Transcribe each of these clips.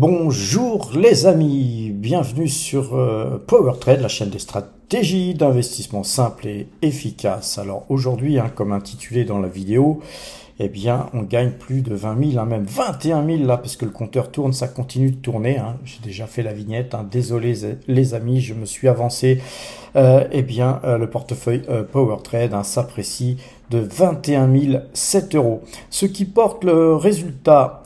Bonjour les amis, bienvenue sur PowerTrade, la chaîne des stratégies d'investissement simples et efficaces. Alors aujourd'hui, comme intitulé dans la vidéo, eh bien on gagne plus de 20 000, même 21 000 là, parce que le compteur tourne, ça continue de tourner. J'ai déjà fait la vignette, désolé les amis, je me suis avancé. Le portefeuille PowerTrade s'apprécie de 21 007 euros. Ce qui porte le résultat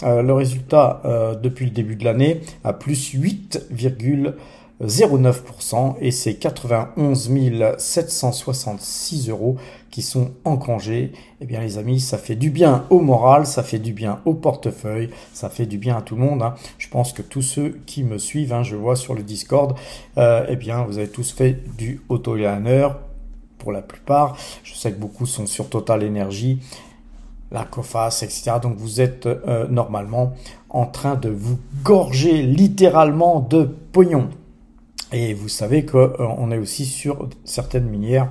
depuis le début de l'année à plus 8,09% et c'est 91 766 euros qui sont engrangés. Eh bien les amis, ça fait du bien au moral, ça fait du bien au portefeuille, ça fait du bien à tout le monde. Je pense que tous ceux qui me suivent, je vois sur le Discord, eh bien vous avez tous fait du auto-liner. Pour la plupart, je sais que beaucoup sont sur Total Energy, la Coface, etc. Donc vous êtes normalement en train de vous gorger littéralement de pognon. Et vous savez qu'on est aussi sur certaines minières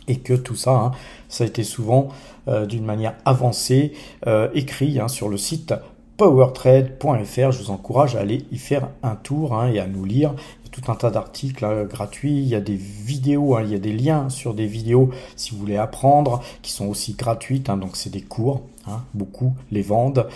et que tout ça, ça a été souvent d'une manière avancée écrit sur le site powertrade.fr. Je vous encourage à aller y faire un tour et à nous lire. Tout un tas d'articles gratuits, il y a des vidéos, il y a des liens sur des vidéos si vous voulez apprendre, qui sont aussi gratuites, donc c'est des cours, beaucoup les vendent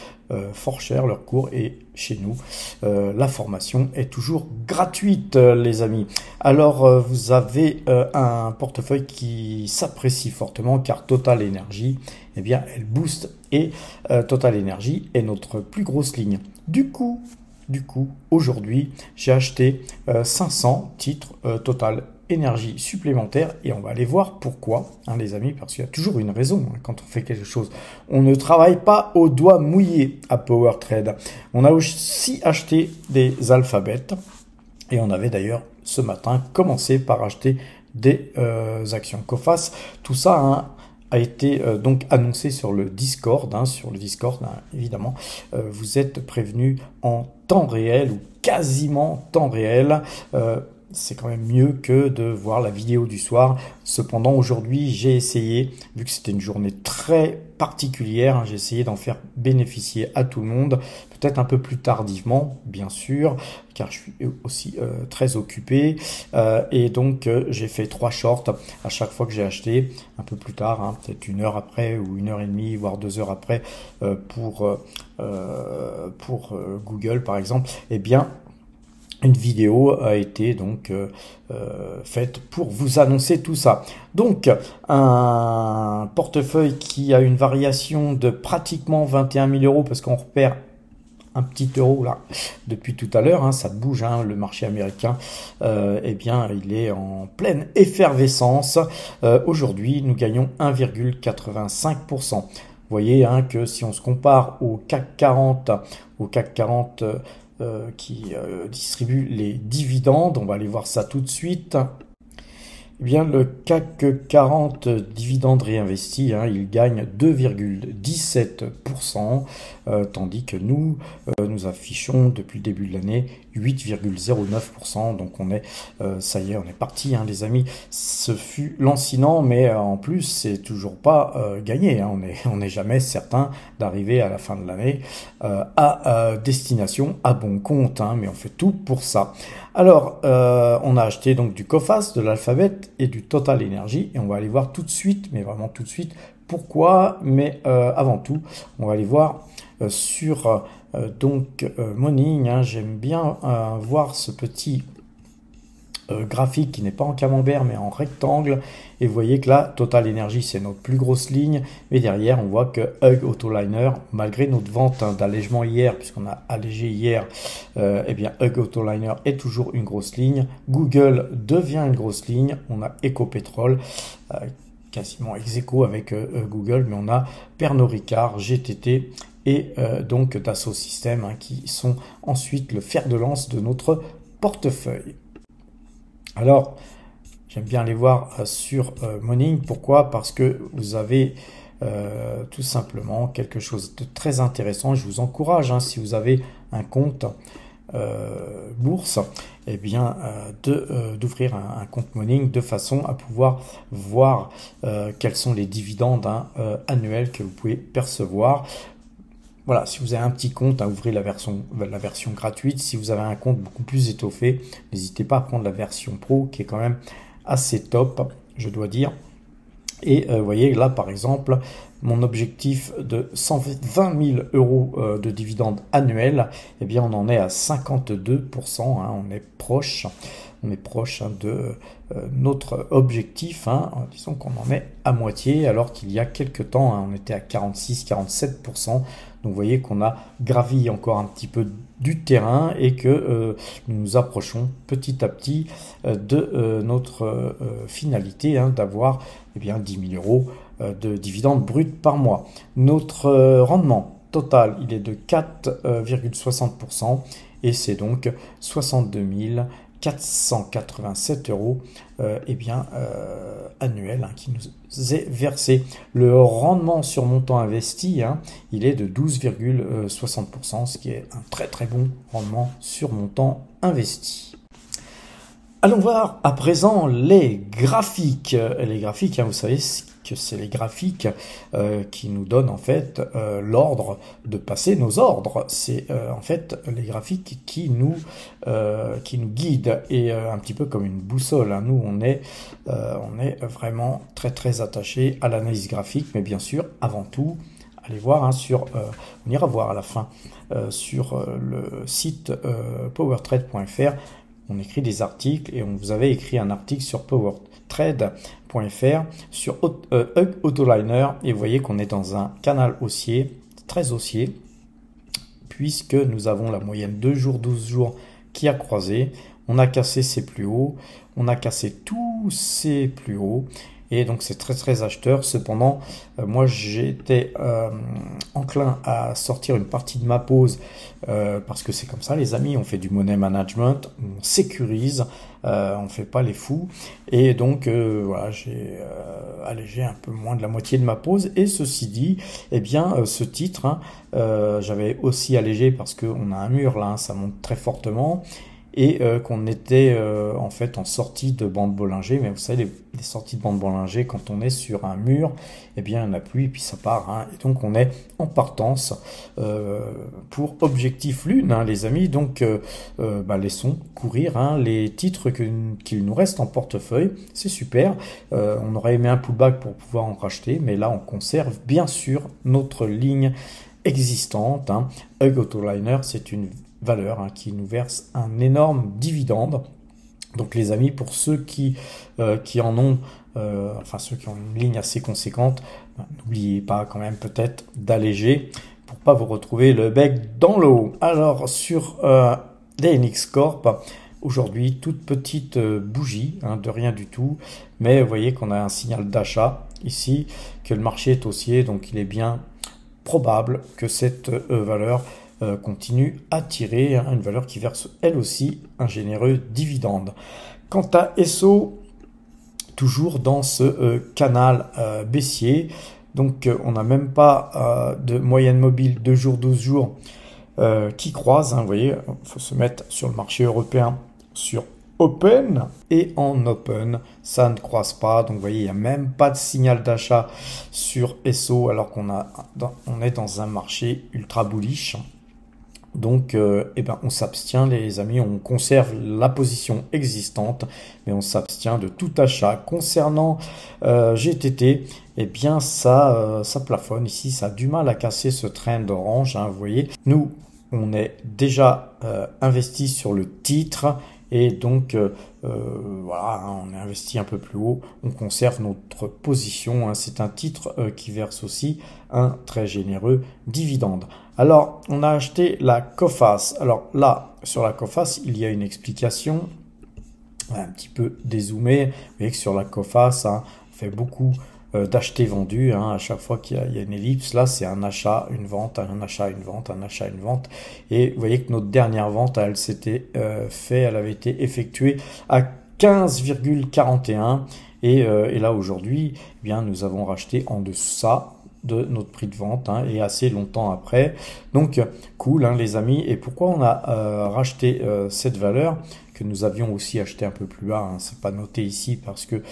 fort cher leurs cours, et chez nous la formation est toujours gratuite les amis. Alors vous avez un portefeuille qui s'apprécie fortement car Total Energy, eh bien elle booste, et Total Energy est notre plus grosse ligne. Du coup, aujourd'hui, j'ai acheté 500 titres Total Énergie supplémentaires et on va aller voir pourquoi, les amis, parce qu'il y a toujours une raison quand on fait quelque chose. On ne travaille pas au doigt mouillé à PowerTrade. On a aussi acheté des alphabets et on avait d'ailleurs ce matin commencé par acheter des actions Coface. Tout ça a été donc annoncé sur le Discord. Évidemment, vous êtes prévenus en temps réel ou quasiment temps réel. C'est quand même mieux que de voir la vidéo du soir. Cependant, aujourd'hui, j'ai essayé, vu que c'était une journée très particulière, j'ai essayé d'en faire bénéficier à tout le monde, peut-être un peu plus tardivement, bien sûr, car je suis aussi très occupé. Et donc, j'ai fait 3 shorts à chaque fois que j'ai acheté, un peu plus tard, peut-être 1 heure après ou 1 heure et demie, voire 2 heures après, pour Google, par exemple. Eh bien, une vidéo a été donc faite pour vous annoncer tout ça. Donc, un portefeuille qui a une variation de pratiquement 21 000 euros, parce qu'on repère un petit euro là depuis tout à l'heure, ça bouge, le marché américain, eh bien il est en pleine effervescence. Aujourd'hui, nous gagnons 1,85%. Vous voyez que si on se compare au CAC 40, qui distribue les dividendes, on va aller voir ça tout de suite. Eh bien, le CAC 40 dividendes réinvestis, il gagne 2,17%, tandis que nous affichons depuis le début de l'année 8,09%. Donc on est, ça y est, on est parti, les amis. Ce fut lancinant, mais en plus c'est toujours pas gagné. On n'est jamais certain d'arriver à la fin de l'année à destination, à bon compte, mais on fait tout pour ça. Alors, on a acheté donc du Coface, de l'Alphabet et du Total Energy, et on va aller voir tout de suite, mais vraiment tout de suite, pourquoi. Mais avant tout, on va aller voir sur Morning. J'aime bien voir ce petit graphique qui n'est pas en camembert mais en rectangle, et vous voyez que là Total Energy c'est notre plus grosse ligne, mais derrière on voit que Hug Autoliner, malgré notre vente d'allègement hier, puisqu'on a allégé hier, eh bien Hug Autoliner est toujours une grosse ligne. Google devient une grosse ligne. On a Ecopetrol quasiment ex aequo avec Google, mais on a Pernod Ricard, GTT et donc Dassault Systèmes qui sont ensuite le fer de lance de notre portefeuille. Alors, j'aime bien les voir sur Morning. Pourquoi? Parce que vous avez tout simplement quelque chose de très intéressant. Je vous encourage, si vous avez un compte bourse, eh bien d'ouvrir un compte Morning de façon à pouvoir voir quels sont les dividendes annuels que vous pouvez percevoir. voilà, si vous avez un petit compte, ouvrez la version gratuite. Si vous avez un compte beaucoup plus étoffé, n'hésitez pas à prendre la version pro qui est quand même assez top, je dois dire. Et vous voyez là par exemple mon objectif de 120 000 euros de dividendes annuels, eh bien on en est à 52%, on est proche de notre objectif, disons qu'on en est à moitié alors qu'il y a quelques temps on était à 46-47%. Donc vous voyez qu'on a gravi encore un petit peu du terrain et que nous nous approchons petit à petit de notre finalité, d'avoir 10 000 euros de dividendes bruts par mois. Notre rendement total, il est de 4,60% et c'est donc 62 487 euros annuel qui nous est versé. Le rendement sur montant investi, il est de 12,60%, ce qui est un très très bon rendement sur montant investi. Allons voir à présent les graphiques. Les graphiques, vous savez que c'est les graphiques qui nous donnent en fait l'ordre de passer nos ordres. C'est en fait les graphiques qui nous guident et un petit peu comme une boussole. Nous, on est vraiment très très attaché à l'analyse graphique, mais bien sûr, avant tout, allez voir on ira voir à la fin sur le site powertrade.fr. On écrit des articles et on vous avait écrit un article sur powertrade.fr sur Autoliner et vous voyez qu'on est dans un canal haussier, très haussier, puisque nous avons la moyenne 2 jours, 12 jours qui a croisé. On a cassé ses plus hauts, on a cassé tous ses plus hauts. Et donc c'est très très acheteur. Cependant, moi j'étais enclin à sortir une partie de ma pause parce que c'est comme ça les amis, on fait du money management, on sécurise, on fait pas les fous. Et donc voilà, j'ai allégé un peu moins de la moitié de ma pause. Et ceci dit, ce titre, j'avais aussi allégé parce qu'on a un mur là, ça monte très fortement. Et qu'on était en fait en sortie de bande Bollinger, mais vous savez les sorties de bande Bollinger, quand on est sur un mur, il y en a plus et puis ça part, et donc on est en partance pour objectif lune, les amis. Donc laissons courir les titres qu'il nous reste en portefeuille, c'est super. On aurait aimé un pullback pour pouvoir en racheter, mais là on conserve bien sûr notre ligne existante. Autoliner, c'est une valeur qui nous verse un énorme dividende. Donc les amis, pour ceux qui en ont, ceux qui ont une ligne assez conséquente, n'oubliez pas quand même peut-être d'alléger pour pas vous retrouver le bec dans l'eau. Alors sur DNX Corp, aujourd'hui toute petite bougie, de rien du tout, mais vous voyez qu'on a un signal d'achat ici, que le marché est haussier, donc il est bien probable que cette valeur continue à tirer, une valeur qui verse elle aussi un généreux dividende. Quant à Esso, toujours dans ce canal baissier, donc on n'a même pas de moyenne mobile 2 jours, 12 jours qui croise, vous voyez, il faut se mettre sur le marché européen sur Open, et en Open ça ne croise pas. Donc vous voyez, il n'y a même pas de signal d'achat sur Esso alors qu'on est dans un marché ultra bullish. Donc on s'abstient les amis, on conserve la position existante, mais on s'abstient de tout achat. Concernant GTT, ça plafonne ici, ça a du mal à casser ce trend orange, vous voyez. Nous, on est déjà investi sur le titre, et donc voilà, on est investi un peu plus haut, on conserve notre position, c'est un titre qui verse aussi un très généreux dividende. Alors on a acheté la Coface. Alors là, sur la Coface, il y a une explication, un petit peu dézoomé. Vous voyez que sur la Coface, on fait beaucoup d'achetés vendus, à chaque fois qu'il y a une ellipse. Là c'est un achat, une vente, un achat, une vente, un achat, une vente. Et vous voyez que notre dernière vente, elle avait été effectuée à 15,41 et là aujourd'hui, nous avons racheté en deçà de notre prix de vente, et assez longtemps après. Donc cool, les amis. Et pourquoi on a racheté cette valeur que nous avions aussi acheté un peu plus bas, c'est pas noté ici parce que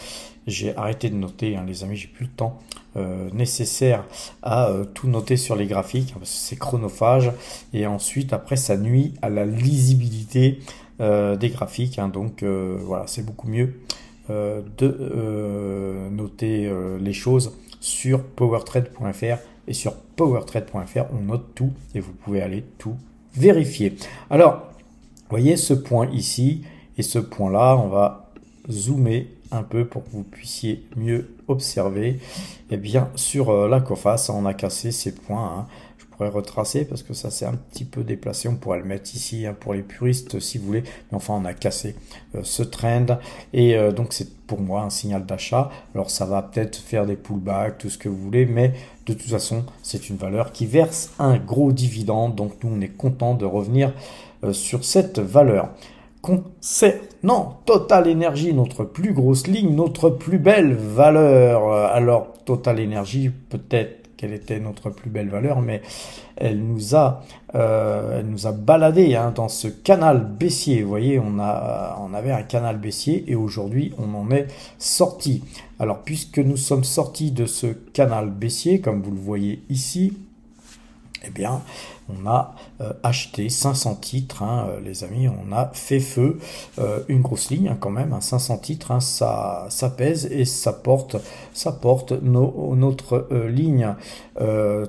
j'ai arrêté de noter, les amis, j'ai plus le temps nécessaire à tout noter sur les graphiques, parce que c'est chronophage, et ensuite après ça nuit à la lisibilité des graphiques, hein. Donc voilà, c'est beaucoup mieux de noter les choses sur powertrade.fr, et sur powertrade.fr on note tout et vous pouvez aller tout vérifier. Alors vous voyez ce point ici et ce point là, on va zoomer un peu pour que vous puissiez mieux observer. Et bien sur la coface on a cassé ces points, hein. Je pourrais retracer parce que ça c'est un petit peu déplacé, on pourrait le mettre ici, hein, pour les puristes si vous voulez, mais enfin on a cassé ce trend, et donc c'est pour moi un signal d'achat. Alors ça va peut-être faire des pullbacks, tout ce que vous voulez, mais de toute façon c'est une valeur qui verse un gros dividende, donc nous on est content de revenir sur cette valeur. Concernant Total Energy, notre plus grosse ligne, notre plus belle valeur, alors Total Energy, peut-être quelle était notre plus belle valeur, mais elle nous a baladé, hein, dans ce canal baissier. Vous voyez, on avait un canal baissier et aujourd'hui on en est sorti. Alors puisque nous sommes sortis de ce canal baissier, comme vous le voyez ici, eh bien, on a acheté 500 titres, hein, les amis, on a fait feu, une grosse ligne, hein, quand même, hein, 500 titres, hein, ça pèse et ça porte notre ligne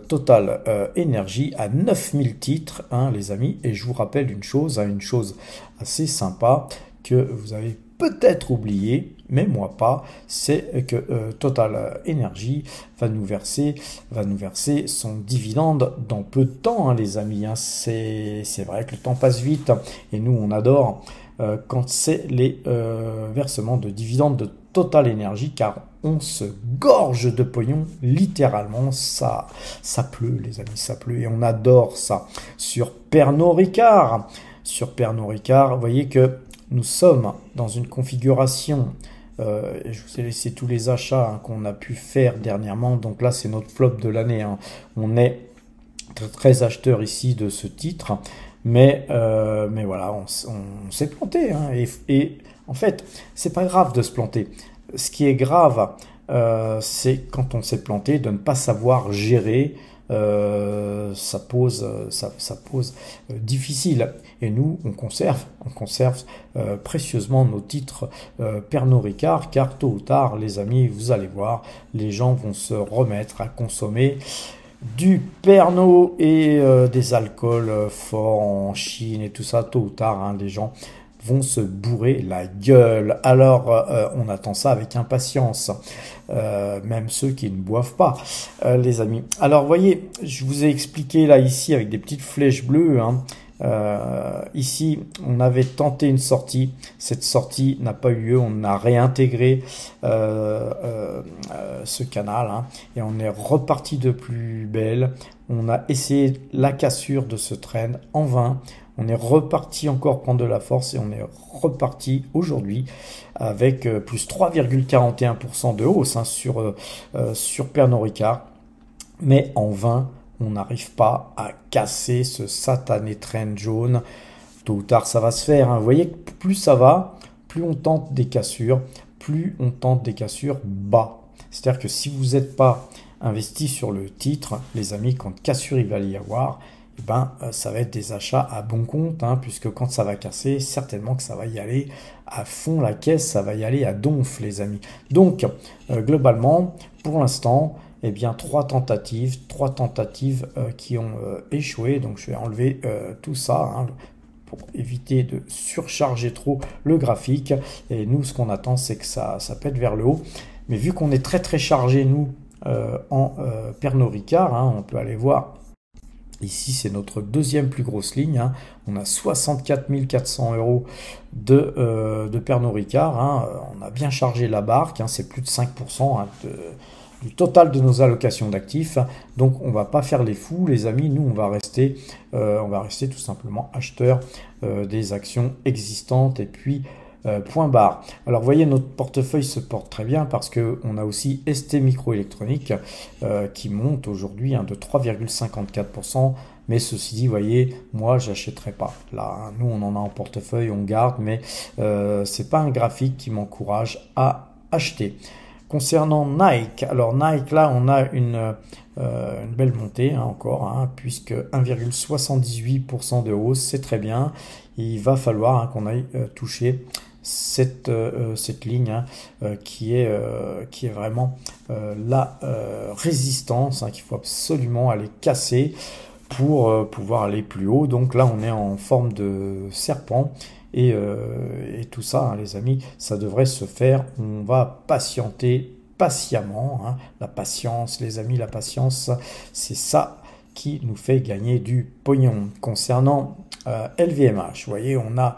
Total Energy à 9000 titres, hein, les amis. Et je vous rappelle une chose assez sympa que vous avez peut-être oublié, mais moi pas, c'est que Total Energy va nous verser son dividende dans peu de temps, hein, les amis, hein. C'est vrai que le temps passe vite et nous on adore quand c'est les versements de dividendes de Total Energy, car on se gorge de pognon, littéralement, ça pleut les amis, ça pleut, et on adore ça. Sur Pernod Ricard, vous voyez que nous sommes dans une configuration, je vous ai laissé tous les achats, hein, qu'on a pu faire dernièrement, donc là c'est notre flop de l'année, hein. On est très acheteur ici de ce titre, mais voilà, on s'est planté, hein, et en fait c'est pas grave de se planter. Ce qui est grave, c'est quand on s'est planté de ne pas savoir gérer. Ça pose difficile, et nous on conserve précieusement nos titres Pernod Ricard, car tôt ou tard les amis, vous allez voir, les gens vont se remettre à consommer du Pernod et des alcools forts en Chine et tout ça. Tôt ou tard, hein, les gens vont se bourrer la gueule. Alors on attend ça avec impatience, même ceux qui ne boivent pas, les amis. Alors vous voyez, je vous ai expliqué là ici avec des petites flèches bleues, hein. Ici on avait tenté une sortie, cette sortie n'a pas eu lieu, on a réintégré ce canal, hein, et on est reparti de plus belle. On a essayé la cassure de ce trend en vain. On est reparti encore prendre de la force et on est reparti aujourd'hui avec plus 3,41% de hausse, hein, sur Pernod Ricard. Mais en vain, on n'arrive pas à casser ce satané trend jaune. Tôt ou tard, ça va se faire, hein. Vous voyez que plus ça va, plus on tente des cassures, bas. C'est-à-dire que si vous n'êtes pas investi sur le titre, les amis, quand cassure il va y avoir, eh ben, ça va être des achats à bon compte, hein, puisque quand ça va casser, certainement que ça va y aller à fond la caisse, ça va y aller à donf, les amis. Donc, globalement, pour l'instant, eh bien, trois tentatives qui ont échoué. Donc, je vais enlever tout ça, hein, pour éviter de surcharger trop le graphique. Et nous, ce qu'on attend, c'est que ça pète vers le haut. Mais vu qu'on est très chargé, nous, en Pernod Ricard, hein, on peut aller voir. Ici, c'est notre deuxième plus grosse ligne, hein. On a 64 400 € de Pernod Ricard, hein. On a bien chargé la barque, hein. C'est plus de 5%, hein, du total de nos allocations d'actifs. Donc, on ne va pas faire les fous, les amis. Nous, on va rester tout simplement acheteurs des actions existantes, et puis point barre. Alors vous voyez, notre portefeuille se porte très bien parce qu'on a aussi ST Microélectronique qui monte aujourd'hui, hein, de 3,54%. Mais ceci dit, vous voyez, moi j'achèterai pas. Là, hein, nous on en a en portefeuille, on garde, mais c'est pas un graphique qui m'encourage à acheter. Concernant Nike, alors Nike, là, on a une belle montée hein, encore, hein, puisque 1,78% de hausse, c'est très bien. Il va falloir hein, qu'on aille toucher cette ligne hein, qui est vraiment la résistance hein, qu'il faut absolument aller casser pour pouvoir aller plus haut. Donc là, on est en forme de serpent. Et tout ça, hein, les amis, ça devrait se faire. On va patienter patiemment. Hein. La patience, les amis, la patience, c'est ça qui nous fait gagner du pognon. Concernant LVMH, vous voyez, on a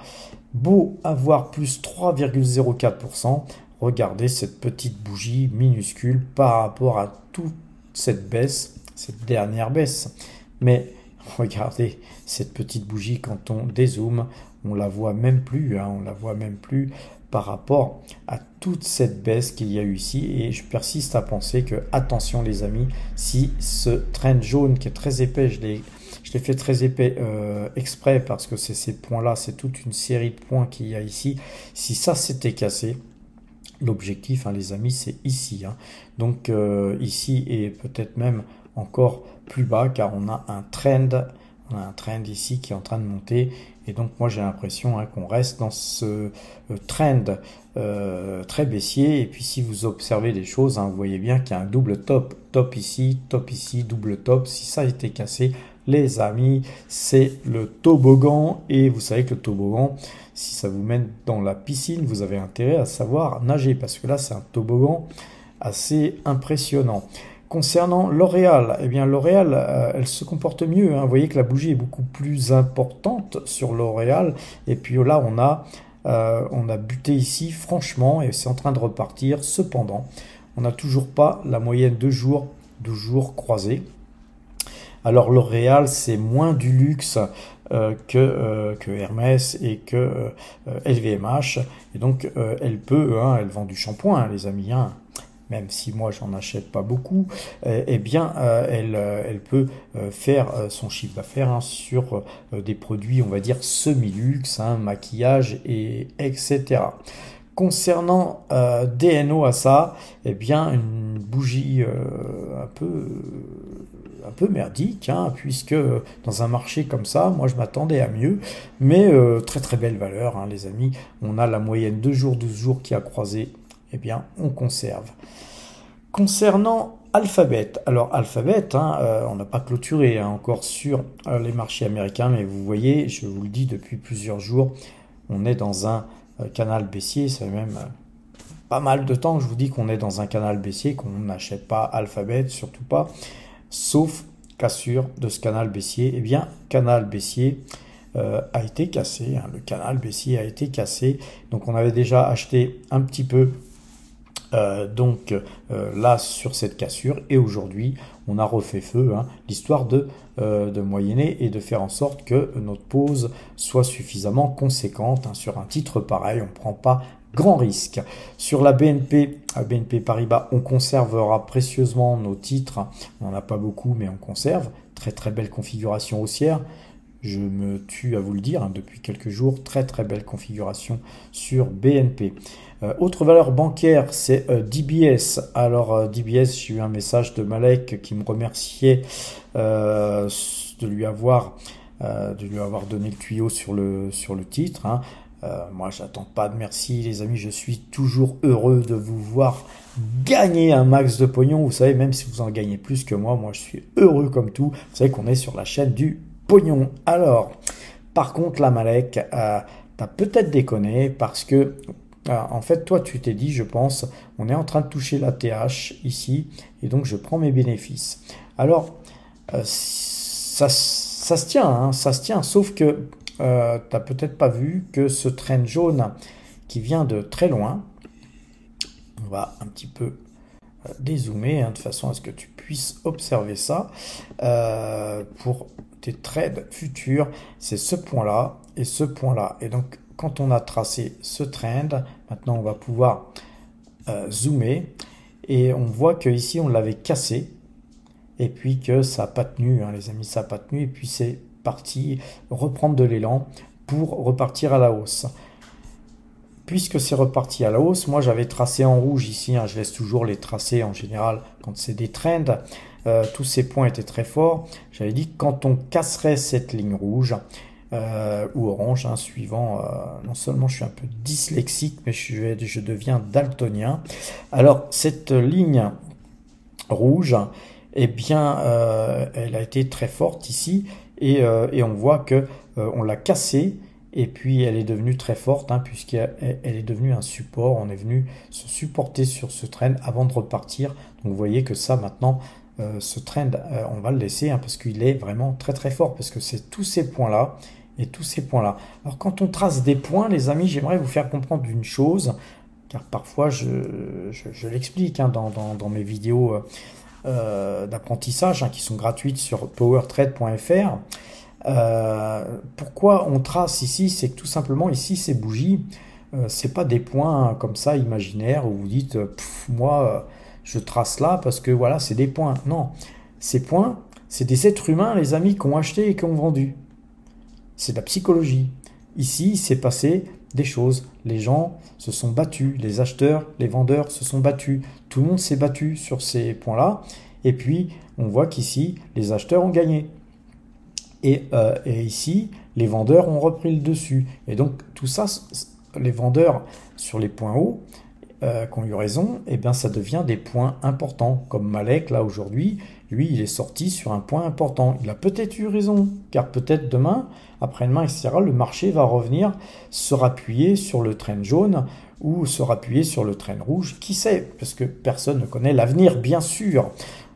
beau avoir plus 3,04%. Regardez cette petite bougie minuscule par rapport à toute cette baisse, cette dernière baisse. Mais regardez cette petite bougie quand on dézoome. On la voit même plus, hein, on la voit même plus par rapport à toute cette baisse qu'il y a eu ici. Et je persiste à penser que, attention les amis, si ce trend jaune qui est très épais, je l'ai fait très épais exprès parce que c'est ces points-là, c'est toute une série de points qu'il y a ici. Si ça s'était cassé, l'objectif, hein, les amis, c'est ici. Hein. Donc ici et peut-être même encore plus bas car on a un trend ici qui est en train de monter. Et donc moi j'ai l'impression hein, qu'on reste dans ce trend très baissier. Et puis si vous observez des choses, hein, vous voyez bien qu'il y a un double top. Top ici, double top. Si ça a été cassé, les amis, c'est le toboggan. Et vous savez que le toboggan, si ça vous mène dans la piscine, vous avez intérêt à savoir nager. Parce que là c'est un toboggan assez impressionnant. Concernant L'Oréal, eh bien L'Oréal, elle se comporte mieux. Hein. Vous voyez que la bougie est beaucoup plus importante sur L'Oréal. Et puis là, on a buté ici, franchement, et c'est en train de repartir. Cependant, on n'a toujours pas la moyenne de jours croisés. Alors L'Oréal, c'est moins du luxe que Hermès et que LVMH. Et donc, elle vend du shampoing, hein, les amis. Hein. Même si moi j'en achète pas beaucoup, eh bien elle peut faire son chiffre d'affaires hein, sur des produits, on va dire semi-luxe, hein, maquillage et etc. Concernant DNO à ça, eh bien une bougie un peu merdique, hein, puisque dans un marché comme ça, moi je m'attendais à mieux, mais très très belle valeur, hein, les amis. On a la moyenne 2 jours, 12 jours qui a croisé. Eh bien, on conserve. Concernant Alphabet, alors Alphabet, hein, on n'a pas clôturé hein, encore sur les marchés américains, mais vous voyez, je vous le dis depuis plusieurs jours, on est dans un canal baissier, ça fait même pas mal de temps que je vous dis qu'on est dans un canal baissier, qu'on n'achète pas Alphabet, surtout pas, sauf cassure de ce canal baissier. Eh bien, canal baissier a été cassé, hein, le canal baissier a été cassé, donc on avait déjà acheté un petit peu là sur cette cassure et aujourd'hui on a refait feu hein, l'histoire de moyenner et de faire en sorte que notre pause soit suffisamment conséquente hein, sur un titre pareil. On ne prend pas grand risque. Sur la BNP Paribas, on conservera précieusement nos titres. On n'en a pas beaucoup mais on conserve. Très très belle configuration haussière. Je me tue à vous le dire, hein, depuis quelques jours, très très belle configuration sur BNP. Autre valeur bancaire, c'est DBS. Alors DBS, j'ai eu un message de Malek qui me remerciait de lui avoir donné le tuyau sur le titre. Hein. Moi, j'attends pas de merci, les amis. Je suis toujours heureux de vous voir gagner un max de pognon. Vous savez, même si vous en gagnez plus que moi je suis heureux comme tout. Vous savez qu'on est sur la chaîne du pognon. Alors, par contre, la Malek, t'as peut-être déconné parce que, en fait, toi, tu t'es dit, je pense, on est en train de toucher la TH ici, et donc je prends mes bénéfices. Alors, ça se tient, hein, ça se tient, sauf que t'as peut-être pas vu que ce trend jaune qui vient de très loin, on va un petit peu dézoomer hein, de façon à ce que tu puisses observer ça pour tes trades futurs, c'est ce point-là et ce point-là. Et donc, quand on a tracé ce trend, maintenant on va pouvoir zoomer et on voit que ici on l'avait cassé et puis que ça n'a pas tenu, hein, les amis, ça n'a pas tenu et puis c'est parti reprendre de l'élan pour repartir à la hausse. puisque c'est reparti à la hausse, moi j'avais tracé en rouge ici, hein, je laisse toujours les tracés en général quand c'est des trends. Tous ces points étaient très forts. J'avais dit que quand on casserait cette ligne rouge ou orange, hein, suivant, non seulement je suis un peu dyslexique, mais je deviens daltonien. Alors cette ligne rouge, eh bien, elle a été très forte ici et on voit que on l'a cassée. Et puis elle est devenue très forte, hein, puisqu'elle est devenue un support. On est venu se supporter sur ce trend avant de repartir. Donc vous voyez que ça maintenant, ce trend, on va le laisser, hein, parce qu'il est vraiment très très fort, parce que c'est tous ces points-là et tous ces points-là. Alors quand on trace des points, les amis, j'aimerais vous faire comprendre une chose, car parfois je l'explique, hein, dans mes vidéos d'apprentissage, hein, qui sont gratuites sur powertrade.fr. Pourquoi on trace ici? C'est que tout simplement ici ces bougies, c'est pas des points comme ça imaginaires où vous dites moi je trace là parce que voilà c'est des points. Non, ces points c'est des êtres humains, les amis, qui ont acheté et qui ont vendu. C'est de la psychologie. Ici il s'est passé des choses, les gens se sont battus, les acheteurs, les vendeurs se sont battus, tout le monde s'est battu sur ces points là et puis on voit qu'ici les acheteurs ont gagné. Et ici, les vendeurs ont repris le dessus. Et donc, tout ça, les vendeurs sur les points hauts, qui ont eu raison, et bien ça devient des points importants. Comme Malek, là, aujourd'hui, lui, il est sorti sur un point important. Il a peut-être eu raison, car peut-être demain, après-demain, etc., le marché va revenir se rappuyer sur le trend jaune ou se rappuyer sur le trend rouge. Qui sait? Parce que personne ne connaît l'avenir, bien sûr.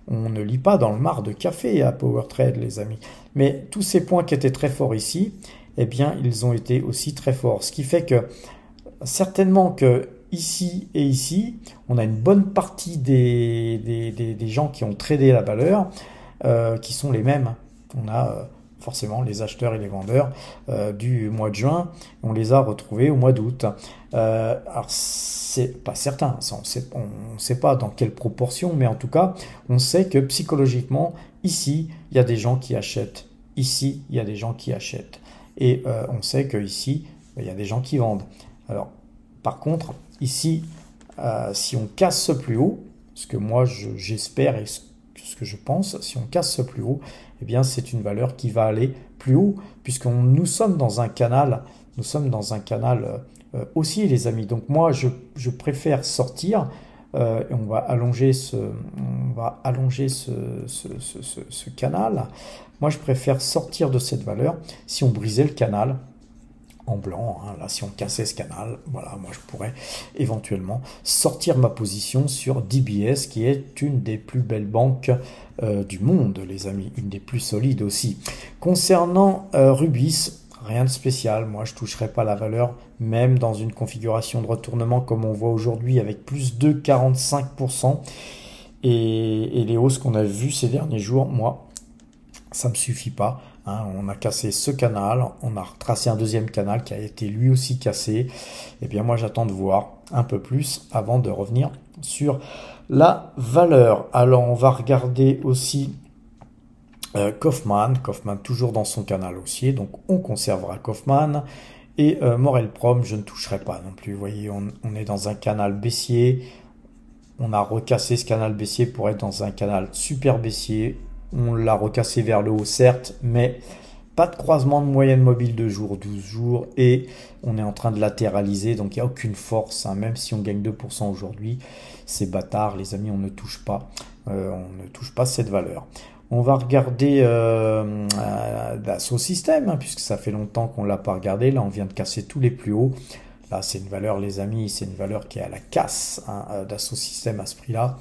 On ne lit pas dans le mar de café à PowerTrade, les amis. Mais tous ces points qui étaient très forts ici, eh bien, ils ont été aussi très forts. Ce qui fait que, certainement que ici et ici, on a une bonne partie des gens qui ont tradé la valeur, qui sont les mêmes. On a forcément les acheteurs et les vendeurs du mois de juin, on les a retrouvés au mois d'août. Alors, c'est pas certain, ça, on ne sait pas dans quelle proportion, mais en tout cas, on sait que psychologiquement, ici, il y a des gens qui achètent. Ici, il y a des gens qui achètent. Et on sait qu'ici, il y a des gens qui vendent. Alors, par contre, ici, si on casse ce plus haut, ce que moi j'espère et ce que je pense, si on casse ce plus haut, eh bien c'est une valeur qui va aller plus haut, puisque nous sommes dans un canal, haussier, les amis. Donc moi, je préfère sortir, et on va allonger ce canal. Moi, je préfère sortir de cette valeur. Si on brisait le canal en blanc, hein, là, si on cassait ce canal, voilà, moi, je pourrais éventuellement sortir ma position sur DBS, qui est une des plus belles banques du monde, les amis, une des plus solides aussi. Concernant Rubis, rien de spécial, moi je ne toucherai pas la valeur, même dans une configuration de retournement comme on voit aujourd'hui avec plus de 45%. Et les hausses qu'on a vues ces derniers jours, moi, ça ne me suffit pas. Hein. On a cassé ce canal, on a retracé un deuxième canal qui a été lui aussi cassé. Et bien moi j'attends de voir un peu plus avant de revenir sur la valeur. Alors on va regarder aussi Kaufman toujours dans son canal haussier, donc on conservera Kaufman. Et Morel-Prom, je ne toucherai pas non plus. Vous voyez, on est dans un canal baissier. On a recassé ce canal baissier pour être dans un canal super baissier. On l'a recassé vers le haut, certes, mais pas de croisement de moyenne mobile de jour, 12 jours. Et on est en train de latéraliser, donc il n'y a aucune force. Hein, même si on gagne 2% aujourd'hui, c'est bâtard, les amis, on ne touche pas. On ne touche pas cette valeur. On va regarder Dassault Systèmes, hein, puisque ça fait longtemps qu'on ne l'a pas regardé. Là, on vient de casser tous les plus hauts. Là, c'est une valeur, les amis, c'est une valeur qui est à la casse, hein, Dassault Systèmes à ce prix-là.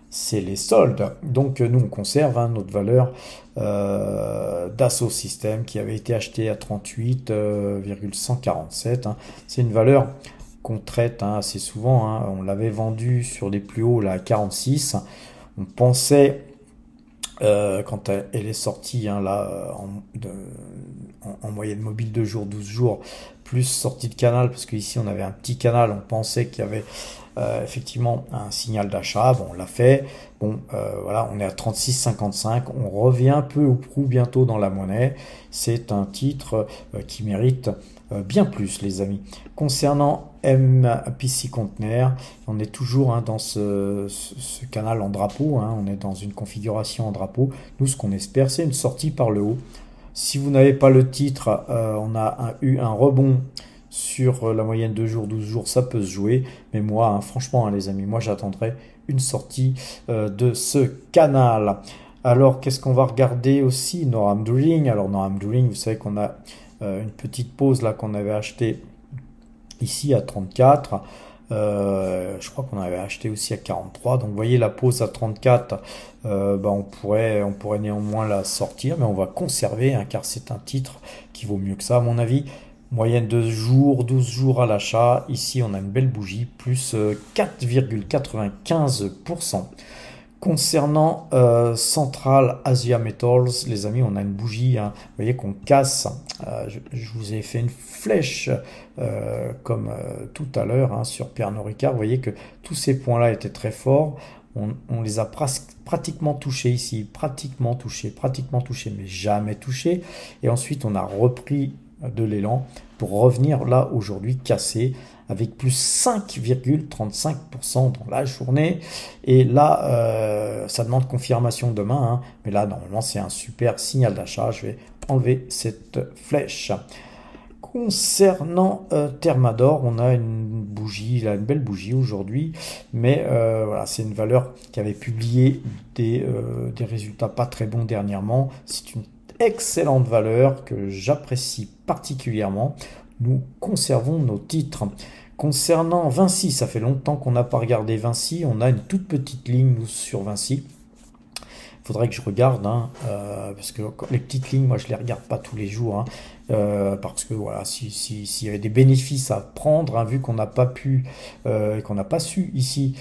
C'est les soldes. Donc, nous, on conserve notre valeur Dassault Systèmes qui avait été achetée à 38,147. Hein. C'est une valeur qu'on traite assez souvent. Hein. On l'avait vendue sur les plus hauts là, à 46. On pensait... quand elle est sortie hein, là en moyenne mobile de jour, 12 jours, plus sortie de canal, parce qu'ici on avait un petit canal, on pensait qu'il y avait effectivement un signal d'achat. Bon, on l'a fait. Bon, voilà, on est à 36,55. On revient peu ou prou bientôt dans la monnaie. C'est un titre qui mérite bien plus, les amis. Concernant MPC Container, on est toujours dans ce canal en drapeau. On est dans une configuration en drapeau. Nous, ce qu'on espère, c'est une sortie par le haut. Si vous n'avez pas le titre, on a eu un rebond sur la moyenne de jours, 12 jours, ça peut se jouer. Mais moi, franchement, les amis, moi j'attendrai une sortie de ce canal. Alors, qu'est-ce qu'on va regarder aussi? Norham Drilling. Alors, Norham Drilling, vous savez qu'on a une petite pause là qu'on avait acheté ici à 34. Je crois qu'on avait acheté aussi à 43. Donc, vous voyez la pause à 34. On pourrait néanmoins la sortir, mais on va conserver car c'est un titre qui vaut mieux que ça, à mon avis. Moyenne de jours, 12 jours à l'achat. Ici, on a une belle bougie, plus 4,95%. Concernant Central Asia Metals, les amis, on a une bougie, vous voyez qu'on casse. Je vous ai fait une flèche comme tout à l'heure sur Pernod Ricard. Vous voyez que tous ces points-là étaient très forts. On les a pratiquement touchés ici, pratiquement touchés, mais jamais touchés. Et ensuite, on a repris de l'élan pour revenir là aujourd'hui cassé avec plus 5,35% dans la journée. Et là, ça demande confirmation demain, mais là, normalement, c'est un super signal d'achat. Je vais enlever cette flèche. Concernant Thermador, on a une bougie, là, une belle bougie aujourd'hui, mais voilà, c'est une valeur qui avait publié des résultats pas très bons dernièrement. C'est une excellente valeur que j'apprécie particulièrement. Nous conservons nos titres. Concernant Vinci, ça fait longtemps qu'on n'a pas regardé Vinci. On a une toute petite ligne nous, sur Vinci. Il faudrait que je regarde, parce que les petites lignes, moi je les regarde pas tous les jours, parce que voilà, s'il y avait des bénéfices à prendre, vu qu'on n'a pas pu, qu'on n'a pas su ici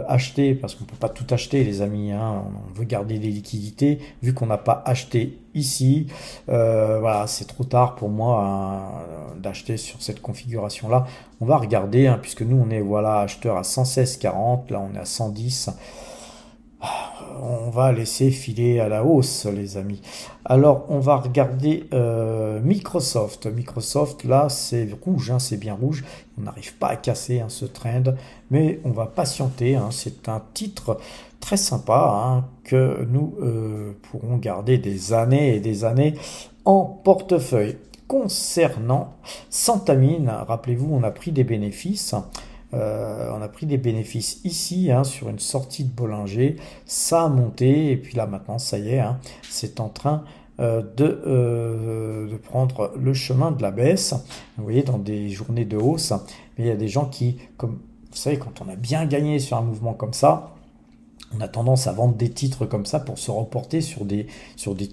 acheter, parce qu'on peut pas tout acheter, les amis, on veut garder des liquidités, vu qu'on n'a pas acheté ici, voilà, c'est trop tard pour moi d'acheter sur cette configuration là. On va regarder, puisque nous on est voilà acheteur à 116,40, là on est à 110. On va laisser filer à la hausse, les amis. Alors, on va regarder Microsoft. Microsoft, là, c'est rouge, c'est bien rouge. On n'arrive pas à casser ce trend, mais on va patienter. C'est un titre très sympa que nous pourrons garder des années et des années en portefeuille. Concernant Santamine, rappelez-vous, on a pris des bénéfices. On a pris des bénéfices ici sur une sortie de Bollinger, ça a monté et puis là maintenant ça y est, c'est en train de prendre le chemin de la baisse. Vous voyez, dans des journées de hausse, mais il y a des gens qui, comme vous savez, quand on a bien gagné sur un mouvement comme ça, on a tendance à vendre des titres comme ça pour se reporter sur des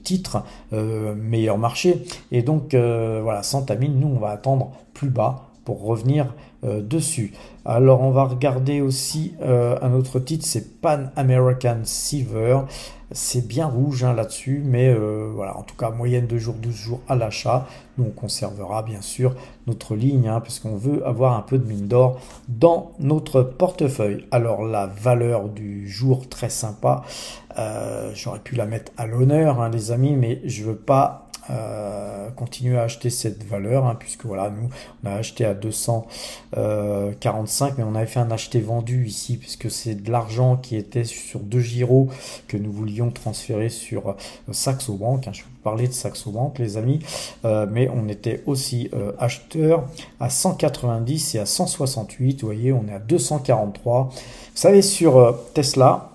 titres meilleur marché. Et donc voilà, Santamine, nous on va attendre plus bas pour revenir dessus. Alors on va regarder aussi un autre titre, c'est Pan American Silver. C'est bien rouge là-dessus, mais voilà, en tout cas moyenne de jours, 12 jours à l'achat. Nous on conservera bien sûr notre ligne, parce qu'on veut avoir un peu de mine d'or dans notre portefeuille. Alors la valeur du jour, très sympa, j'aurais pu la mettre à l'honneur les amis, mais je veux pas continuer à acheter cette valeur, puisque voilà, nous on a acheté à 245, mais on avait fait un acheté vendu ici puisque c'est de l'argent qui était sur 2 giros que nous voulions transférer sur Saxo Bank. Je vais vous parler de Saxo Bank, les amis, mais on était aussi acheteur à 190 et à 168. Vous voyez, on est à 243. Vous savez, sur Tesla,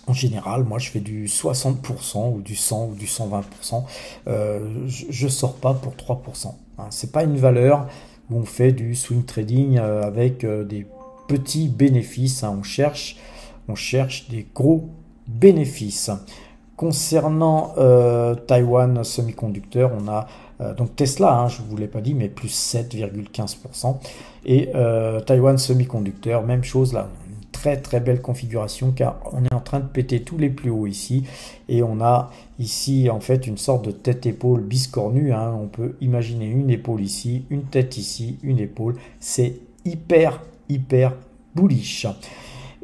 en général, moi, je fais du 60% ou du 100 ou du 120%. Je sors pas pour 3%. C'est pas une valeur où on fait du swing trading avec des petits bénéfices. On cherche des gros bénéfices. Concernant Taiwan Semiconductor, on a donc Tesla, je ne vous l'ai pas dit, mais plus 7,15%. Et Taiwan Semiconductor, même chose là. Très très belle configuration car on est en train de péter tous les plus hauts ici et on a ici en fait une sorte de tête-épaule biscornue. On peut imaginer une épaule ici, une tête ici, une épaule. C'est hyper bullish.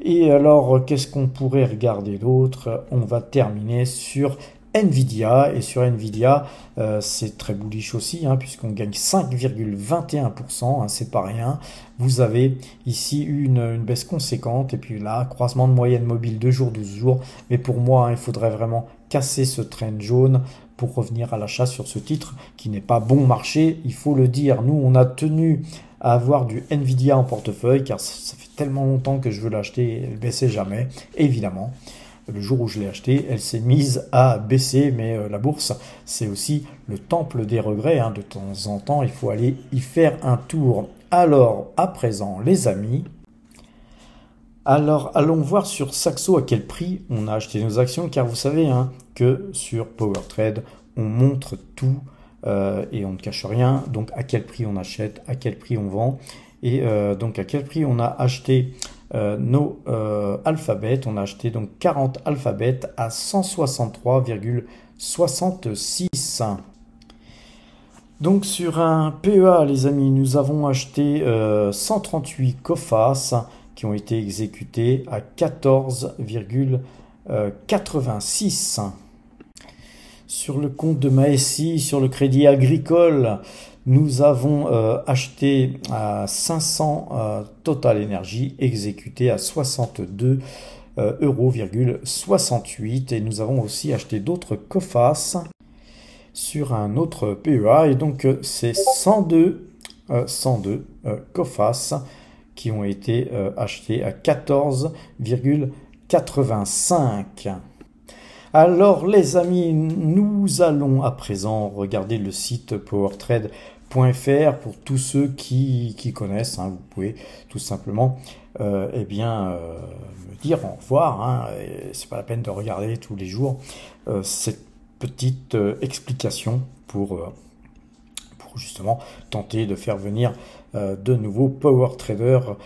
Et alors, qu'est-ce qu'on pourrait regarder d'autre? On va terminer sur Nvidia, et sur Nvidia, c'est très bullish aussi, hein, puisqu'on gagne 5,21%, hein, c'est pas rien. Vous avez ici une baisse conséquente, et puis là, croisement de moyenne mobile 2 jours, 12 jours. Mais pour moi, hein, il faudrait vraiment casser ce trend jaune pour revenir à l'achat sur ce titre qui n'est pas bon marché, il faut le dire. Nous, on a tenu à avoir du Nvidia en portefeuille, car ça fait tellement longtemps que je veux l'acheter, elle ne baissait jamais, évidemment. Le jour où je l'ai acheté, elle s'est mise à baisser, mais la bourse, c'est aussi le temple des regrets, hein. De temps en temps, il faut aller y faire un tour. Alors, à présent, les amis, alors allons voir sur Saxo à quel prix on a acheté nos actions, car vous savez, hein, que sur PowerTrade, on montre tout et on ne cache rien. Donc, à quel prix on achète, à quel prix on vend, et donc à quel prix on a acheté nos alphabets. On a acheté donc 40 alphabets à 163,66. Donc sur un PEA, les amis, nous avons acheté 138 COFAS qui ont été exécutés à 14,86. Sur le compte de Maessi, sur le Crédit Agricole, nous avons acheté à 500 Total Energy, exécuté à 62,68 €. Et nous avons aussi acheté d'autres COFAS sur un autre PEA. Et donc, c'est 102 COFAS qui ont été achetés à 14,85. Alors les amis, nous allons à présent regarder le site powertrade.fr pour tous ceux qui connaissent, hein. Vous pouvez tout simplement me dire au revoir, hein. C'est pas la peine de regarder tous les jours cette petite explication pour justement tenter de faire venir de nouveaux power traders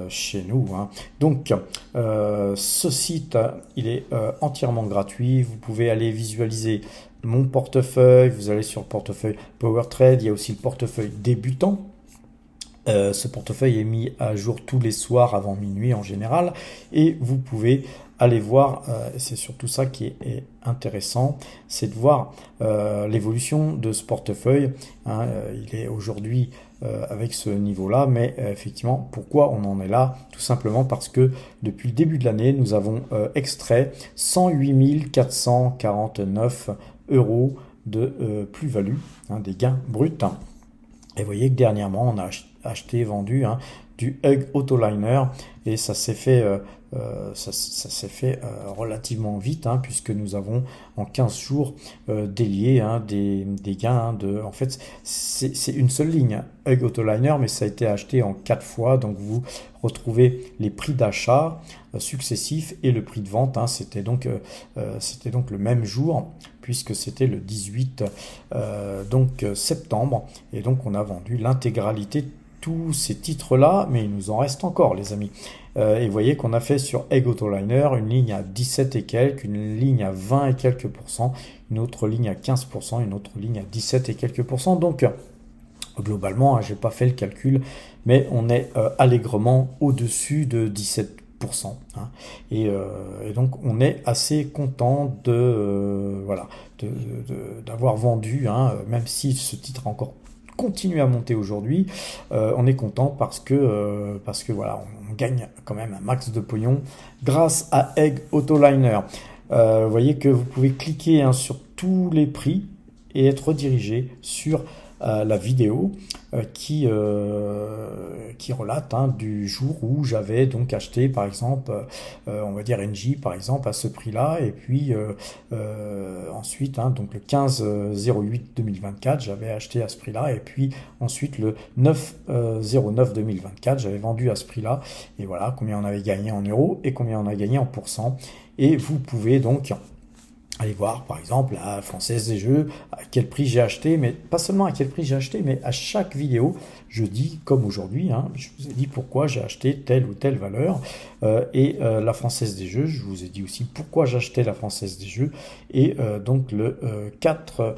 chez nous, hein. Donc ce site, il est entièrement gratuit. Vous pouvez aller visualiser mon portefeuille. Vous allez sur le portefeuille PowerTrade. Il y a aussi le portefeuille débutant. Ce portefeuille est mis à jour tous les soirs avant minuit en général, et vous pouvez aller voir, c'est surtout ça qui est intéressant, c'est de voir l'évolution de ce portefeuille, hein. Il est aujourd'hui avec ce niveau-là, mais effectivement, pourquoi on en est là? Tout simplement parce que depuis le début de l'année, nous avons extrait 108 449 € de plus-value, hein, des gains bruts. Et vous voyez que dernièrement, on a acheté, vendu, hein, du Hug Autoliner, et ça s'est fait, relativement vite, hein, puisque nous avons en 15 jours délié, hein, des gains, hein, en fait c'est une seule ligne, hein, Hug Autoliner, mais ça a été acheté en 4 fois, donc vous retrouvez les prix d'achat successifs et le prix de vente, hein. C'était donc le même jour, puisque c'était le 18 septembre, et donc on a vendu l'intégralité de tous ces titres-là, mais il nous en reste encore, les amis. Et vous voyez qu'on a fait sur Hug Autoliner une ligne à 17 et quelques, une ligne à 20 et quelques %, une autre ligne à 15%, une autre ligne à 17 et quelques %. Donc, globalement, hein, je n'ai pas fait le calcul, mais on est allègrement au-dessus de 17%. Hein. Et donc, on est assez content d'avoir vendu, hein, même si ce titre a encore continue à monter aujourd'hui, on est content parce que voilà, on gagne quand même un max de pognon grâce à Hug Autoliner. Vous voyez que vous pouvez cliquer, hein, sur tous les prix et être redirigé sur la vidéo qui relate, hein, du jour où j'avais donc acheté, par exemple, on va dire NJ par exemple à ce prix-là, et puis ensuite, hein, donc le 15/08/2024 j'avais acheté à ce prix-là, et puis ensuite le 9/09/2024 j'avais vendu à ce prix-là, et voilà combien on avait gagné en euros et combien on a gagné en pourcents. Et vous pouvez donc allez voir, par exemple, la Française des Jeux, à quel prix j'ai acheté, mais pas seulement à quel prix j'ai acheté, mais à chaque vidéo, je dis, comme aujourd'hui, hein, je vous ai dit pourquoi j'ai acheté telle ou telle valeur, et la Française des Jeux, je vous ai dit aussi pourquoi j'achetais la Française des Jeux, et donc le 4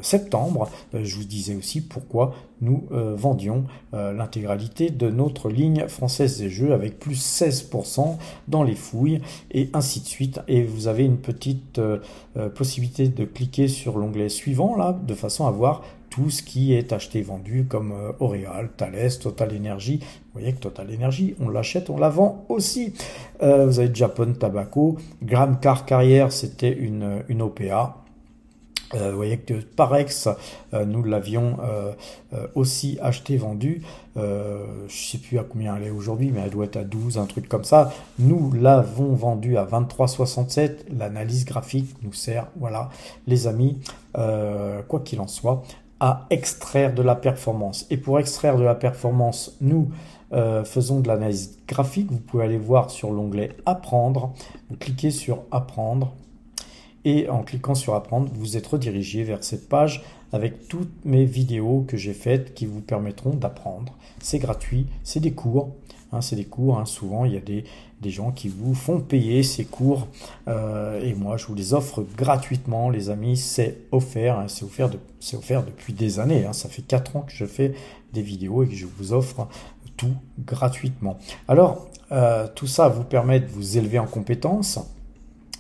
septembre, je vous disais aussi pourquoi nous vendions l'intégralité de notre ligne française des jeux avec plus 16% dans les fouilles et ainsi de suite. Et vous avez une petite possibilité de cliquer sur l'onglet suivant là, de façon à voir tout ce qui est acheté, vendu, comme Auréal, Thales, Total Energy. Vous voyez que Total Energy, on l'achète, on la vend aussi. Vous avez Japan Tobacco, Graham Car Carrier, c'était une OPA. Vous voyez que Parex, nous l'avions aussi acheté, vendu. Je ne sais plus à combien elle est aujourd'hui, mais elle doit être à 12, un truc comme ça. Nous l'avons vendu à 23,67. L'analyse graphique nous sert, voilà, les amis, quoi qu'il en soit, à extraire de la performance. Et pour extraire de la performance, nous faisons de l'analyse graphique. Vous pouvez aller voir sur l'onglet Apprendre. Vous cliquez sur Apprendre. Et en cliquant sur Apprendre, vous êtes redirigé vers cette page avec toutes mes vidéos que j'ai faites qui vous permettront d'apprendre. C'est gratuit, c'est des cours. C'est des cours, souvent il y a des gens qui vous font payer ces cours et moi je vous les offre gratuitement les amis, c'est offert, c'est offert depuis des années, ça fait 4 ans que je fais des vidéos et que je vous offre tout gratuitement. Alors tout ça vous permet de vous élever en compétences,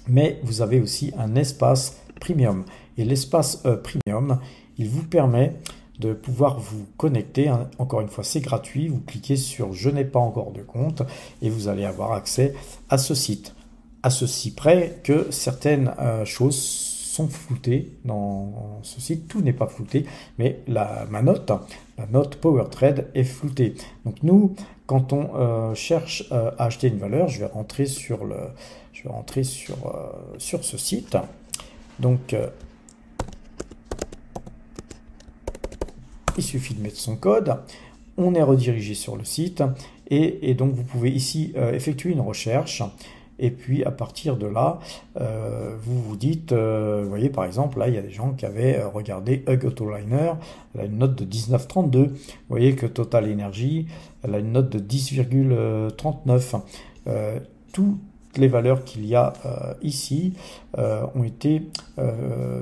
mais vous avez aussi un espace premium et l'espace premium il vous permet de pouvoir vous connecter. Encore une fois, c'est gratuit. Vous cliquez sur « Je n'ai pas encore de compte » et vous allez avoir accès à ce site. À ceci près que certaines choses sont floutées dans ce site. Tout n'est pas flouté, mais ma note PowerTrade est floutée. Donc nous, quand on cherche à acheter une valeur, je vais rentrer sur ce site. Donc il suffit de mettre son code, on est redirigé sur le site et donc vous pouvez ici effectuer une recherche et puis à partir de là, vous vous dites, vous voyez par exemple là il y a des gens qui avaient regardé Hug Autoliner, elle a une note de 19,32, vous voyez que Total Energy, elle a une note de 10,39, toutes les valeurs qu'il y a ici ont été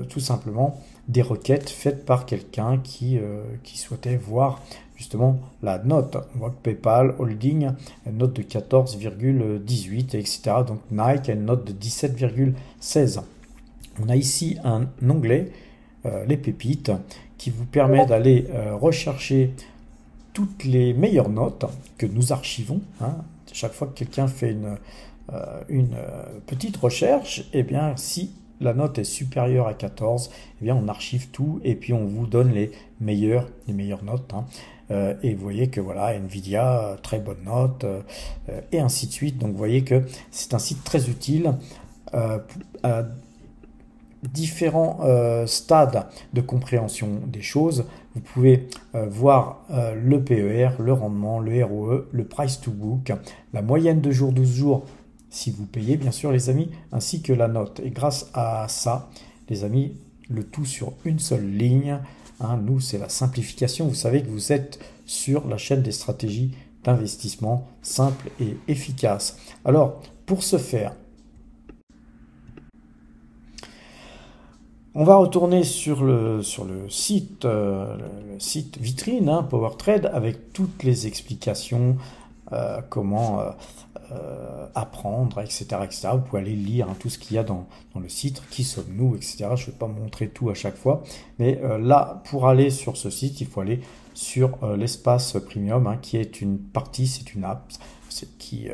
tout simplement des requêtes faites par quelqu'un qui souhaitait voir justement la note. On voit que PayPal Holding a une note de 14,18, etc. Donc Nike a une note de 17,16. On a ici un onglet, les pépites, qui vous permet d'aller rechercher toutes les meilleures notes que nous archivons. Chaque fois que quelqu'un fait une petite recherche, et bien si la note est supérieure à 14, eh bien on archive tout et puis on vous donne les meilleures notes. Et vous voyez que voilà, Nvidia, très bonne note, et ainsi de suite. Donc vous voyez que c'est un site très utile à différents stades de compréhension des choses. Vous pouvez voir le PER, le rendement, le ROE, le price to book, la moyenne de jour 12 jours, si vous payez bien sûr les amis, ainsi que la note. Et grâce à ça, les amis, le tout sur une seule ligne. Nous, c'est la simplification. Vous savez que vous êtes sur la chaîne des stratégies d'investissement simples et efficaces. Alors, pour ce faire, on va retourner sur le site vitrine, PowerTrade, avec toutes les explications, comment apprendre, etc., etc. Vous pouvez aller lire tout ce qu'il y a dans le site, qui sommes-nous, etc. Je ne vais pas montrer tout à chaque fois, mais là, pour aller sur ce site, il faut aller sur l'espace premium, qui est une partie, c'est une app qui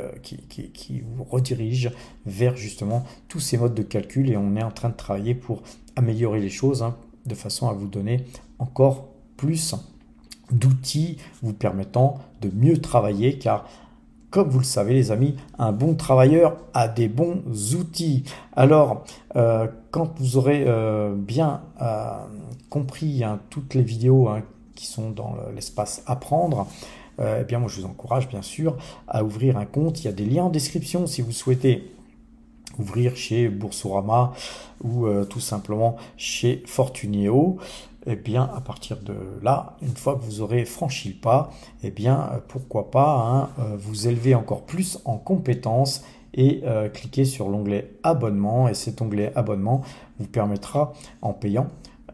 vous redirige vers justement tous ces modes de calcul, et on est en train de travailler pour améliorer les choses de façon à vous donner encore plus d'outils vous permettant de mieux travailler, car comme vous le savez les amis, un bon travailleur a des bons outils. Alors, quand vous aurez bien compris toutes les vidéos qui sont dans l'espace apprendre, eh bien moi je vous encourage bien sûr à ouvrir un compte. Il y a des liens en description si vous souhaitez ouvrir chez Boursorama ou tout simplement chez Fortuneo. Eh bien, à partir de là, une fois que vous aurez franchi le pas, eh bien, pourquoi pas vous élever encore plus en compétences et cliquer sur l'onglet abonnement. Et cet onglet abonnement vous permettra, en payant,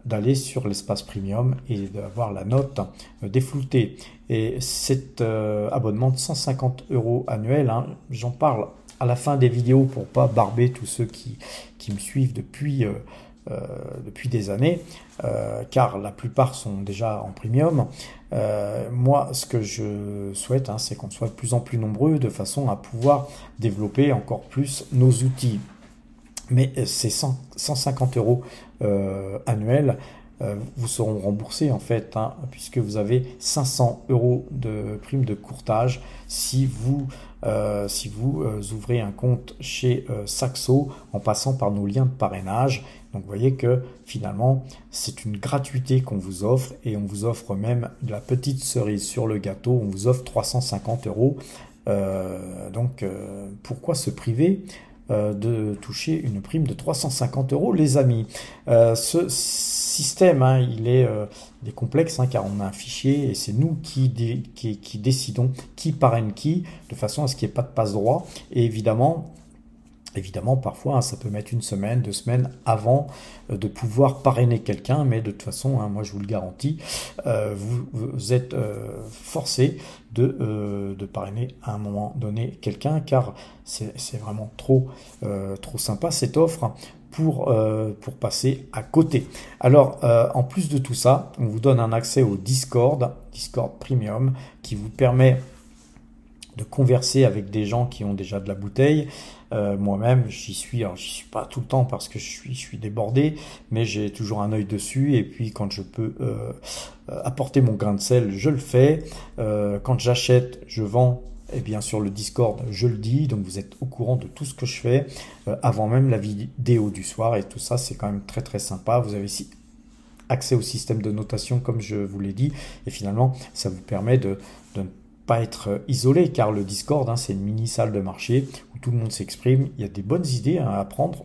d'aller sur l'espace premium et d'avoir la note défloutée. Et cet abonnement de 150 € annuel, hein, j'en parle à la fin des vidéos pour pas barber tous ceux qui me suivent depuis des années, car la plupart sont déjà en premium. Moi, ce que je souhaite, hein, c'est qu'on soit de plus en plus nombreux de façon à pouvoir développer encore plus nos outils. Mais ces 150 € annuels vous seront remboursés en fait, hein, puisque vous avez 500 € de prime de courtage si vous ouvrez un compte chez Saxo en passant par nos liens de parrainage. Donc vous voyez que finalement c'est une gratuité qu'on vous offre, et on vous offre même de la petite cerise sur le gâteau, on vous offre 350 €. Donc pourquoi se priver de toucher une prime de 350 € les amis. Ce système, hein, il est complexe, hein, car on a un fichier et c'est nous qui décidons qui parraine qui, de façon à ce qu'il n'y ait pas de passe-droit. Et évidemment, parfois, hein, ça peut mettre 1 semaine, 2 semaines avant de pouvoir parrainer quelqu'un, mais de toute façon, hein, moi je vous le garantis, vous êtes forcé de parrainer à un moment donné quelqu'un, car c'est vraiment trop sympa cette offre pour passer à côté. Alors, en plus de tout ça, on vous donne un accès au Discord Premium, qui vous permet de converser avec des gens qui ont déjà de la bouteille. Moi-même, j'y suis pas tout le temps parce que je suis débordé, mais j'ai toujours un œil dessus, et puis quand je peux apporter mon grain de sel, je le fais. Quand j'achète, je vends, et bien sur le Discord, je le dis, donc vous êtes au courant de tout ce que je fais avant même la vidéo du soir, et tout ça, c'est quand même très très sympa. Vous avez ici accès au système de notation, comme je vous l'ai dit, et finalement, ça vous permet de ne pas être isolé, car le Discord, hein, c'est une mini salle de marché où tout le monde s'exprime. Il y a des bonnes idées, hein, à prendre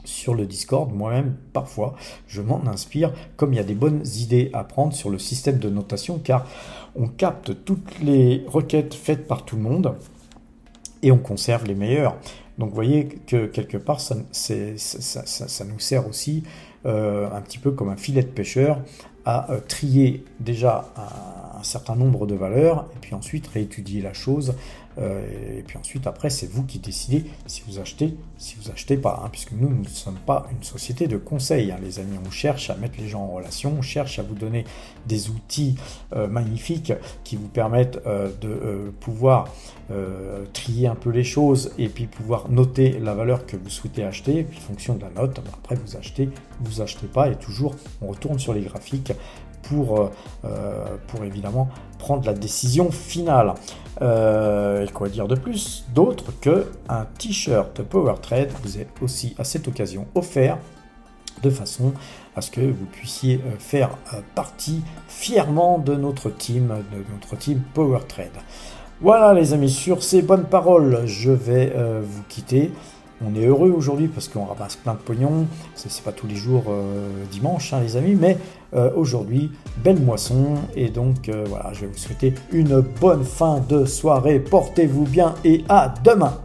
sur le Discord. Moi-même, parfois, je m'en inspire, comme il y a des bonnes idées à prendre sur le système de notation, car on capte toutes les requêtes faites par tout le monde et on conserve les meilleures. Donc vous voyez que quelque part, ça nous sert aussi un petit peu comme un filet de pêcheur à trier déjà un certain nombre de valeurs, et puis ensuite réétudier la chose, et puis ensuite après c'est vous qui décidez si vous achetez pas, hein, puisque nous ne sommes pas une société de conseil, hein, les amis. On cherche à mettre les gens en relation, on cherche à vous donner des outils magnifiques qui vous permettent de pouvoir trier un peu les choses, et puis pouvoir noter la valeur que vous souhaitez acheter, et puis fonction de la note, après vous achetez pas, et toujours on retourne sur les graphiques pour évidemment prendre la décision finale. Et quoi dire de plus d'autre que un t-shirt PowerTrade vous est aussi à cette occasion offert, de façon à ce que vous puissiez faire partie fièrement de notre team PowerTrade. Voilà les amis, sur ces bonnes paroles, je vais vous quitter. On est heureux aujourd'hui parce qu'on ramasse plein de pognon. C'est pas tous les jours dimanche, hein, les amis, mais aujourd'hui, belle moisson. Et donc voilà, je vais vous souhaiter une bonne fin de soirée. Portez-vous bien et à demain.